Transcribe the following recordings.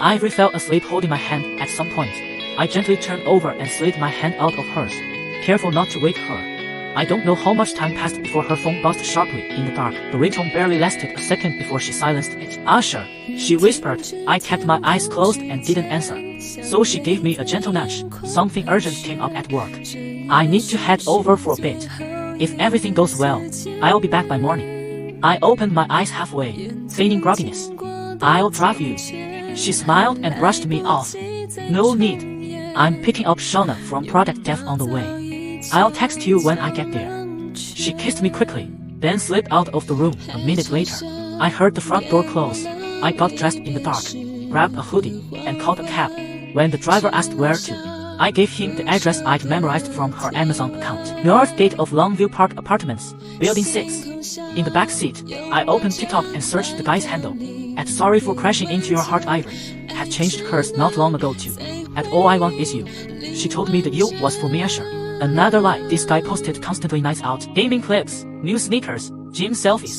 Ivory fell asleep holding my hand at some point. I gently turned over and slid my hand out of hers, careful not to wake her. I don't know how much time passed before her phone buzzed sharply in the dark. The ringtone barely lasted a second before she silenced it. "Usher," she whispered. I kept my eyes closed and didn't answer. So she gave me a gentle nudge. "Something urgent came up at work. I need to head over for a bit. If everything goes well, I'll be back by morning." I opened my eyes halfway, feigning grogginess. "I'll drive you." She smiled and brushed me off. "No need. I'm picking up Shauna from Product Dev on the way. I'll text you when I get there." She kissed me quickly, then slipped out of the room. A minute later, I heard the front door close. I got dressed in the dark, grabbed a hoodie, and called a cab. When the driver asked where to, I gave him the address I'd memorized from her Amazon account. North Gate of Longview Park Apartments, Building 6. In the back seat, I opened TikTok and searched the guy's handle. At "Sorry for crashing into your heart, Ivory" had changed hers not long ago too. At "All I want is you." She told me the "you" was for me. Usher. Another lie. This guy posted constantly nights out, gaming clips, new sneakers, gym selfies,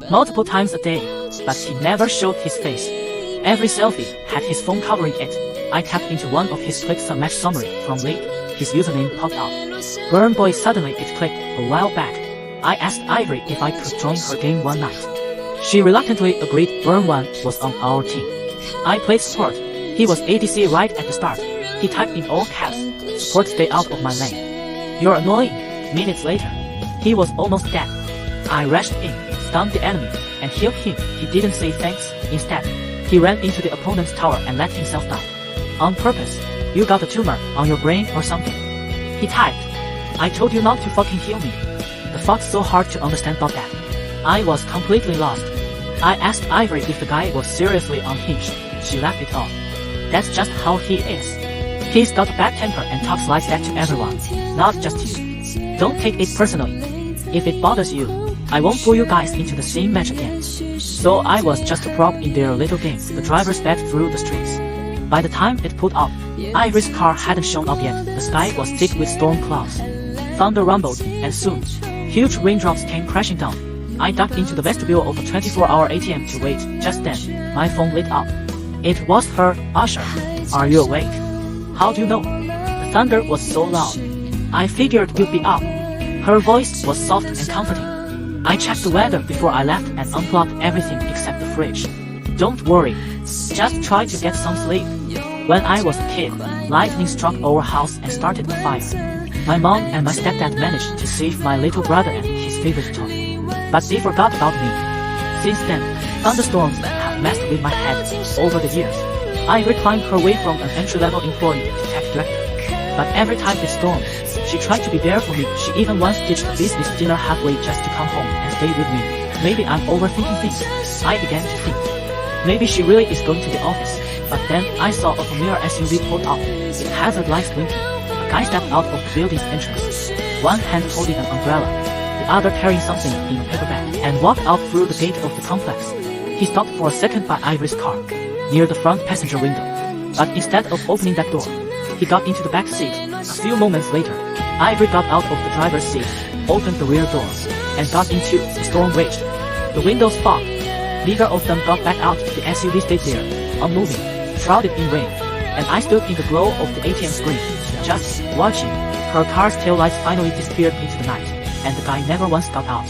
multiple times a day, but he never showed his face. Every selfie had his phone covering it. I tapped into one of his quick match summary from League. His username popped up. Burn Boy. Suddenly it clicked. A while back, I asked Ivory if I could join her game one night. She reluctantly agreed. Burn 1 was on our team. I played support. He was ADC right at the start. He typed in all caps, "Support, stay out of my lane. You're annoying." Minutes later, he was almost dead. I rushed in, stunned the enemy, and healed him. He didn't say thanks. Instead, he ran into the opponent's tower and let himself down. On purpose. "You got a tumor on your brain or something," he typed. "I told you not to fucking heal me." The fuck's so hard to understand about that? I was completely lost. I asked Ivory if the guy was seriously unhinged. She laughed it off. "That's just how he is. He's got a bad temper and talks like that to everyone, not just you. Don't take it personally. If it bothers you, I won't pull you guys into the same match again." So I was just a prop in their little game. The driver sped through the streets. By the time it pulled up, Ivory's car hadn't shown up yet. The sky was thick with storm clouds. Thunder rumbled, and soon, huge raindrops came crashing down. I ducked into the vestibule of a 24-hour ATM to wait. Just then, my phone lit up. It was her. "Usher, are you awake?" "How do you know?" The thunder was so loud. "I figured you'd be up." Her voice was soft and comforting. I checked the weather before I left and unplugged everything except the fridge. "Don't worry. Just try to get some sleep." When I was a kid, lightning struck our house and started a fire. My mom and my stepdad managed to save my little brother and his favorite toy. But they forgot about me. Since then, thunderstorms have messed with my head over the years. Ivory climbed her way from an entry-level employee to tech director. But every time it stormed, she tried to be there for me. She even once ditched a business dinner halfway just to come home and stay with me. Maybe I'm overthinking things. I began to think. Maybe she really is going to the office. But then I saw a familiar SUV pulled up. It hazard lights blinking. A guy stepped out of the building's entrance, one hand holding an umbrella, the other carrying something in a paper bag, and walked out through the gate of the complex. He stopped for a second by Ivory's car, near the front passenger window. But instead of opening that door, he got into the back seat. A few moments later, Ivory got out of the driver's seat, opened the rear door, and got into the storm raged. The windows fogged. Neither of them got back out. The SUV stayed there, unmoving, shrouded in rain, and I stood in the glow of the ATM screen, just watching. Her car's taillights finally disappeared into the night, and the guy never once got out.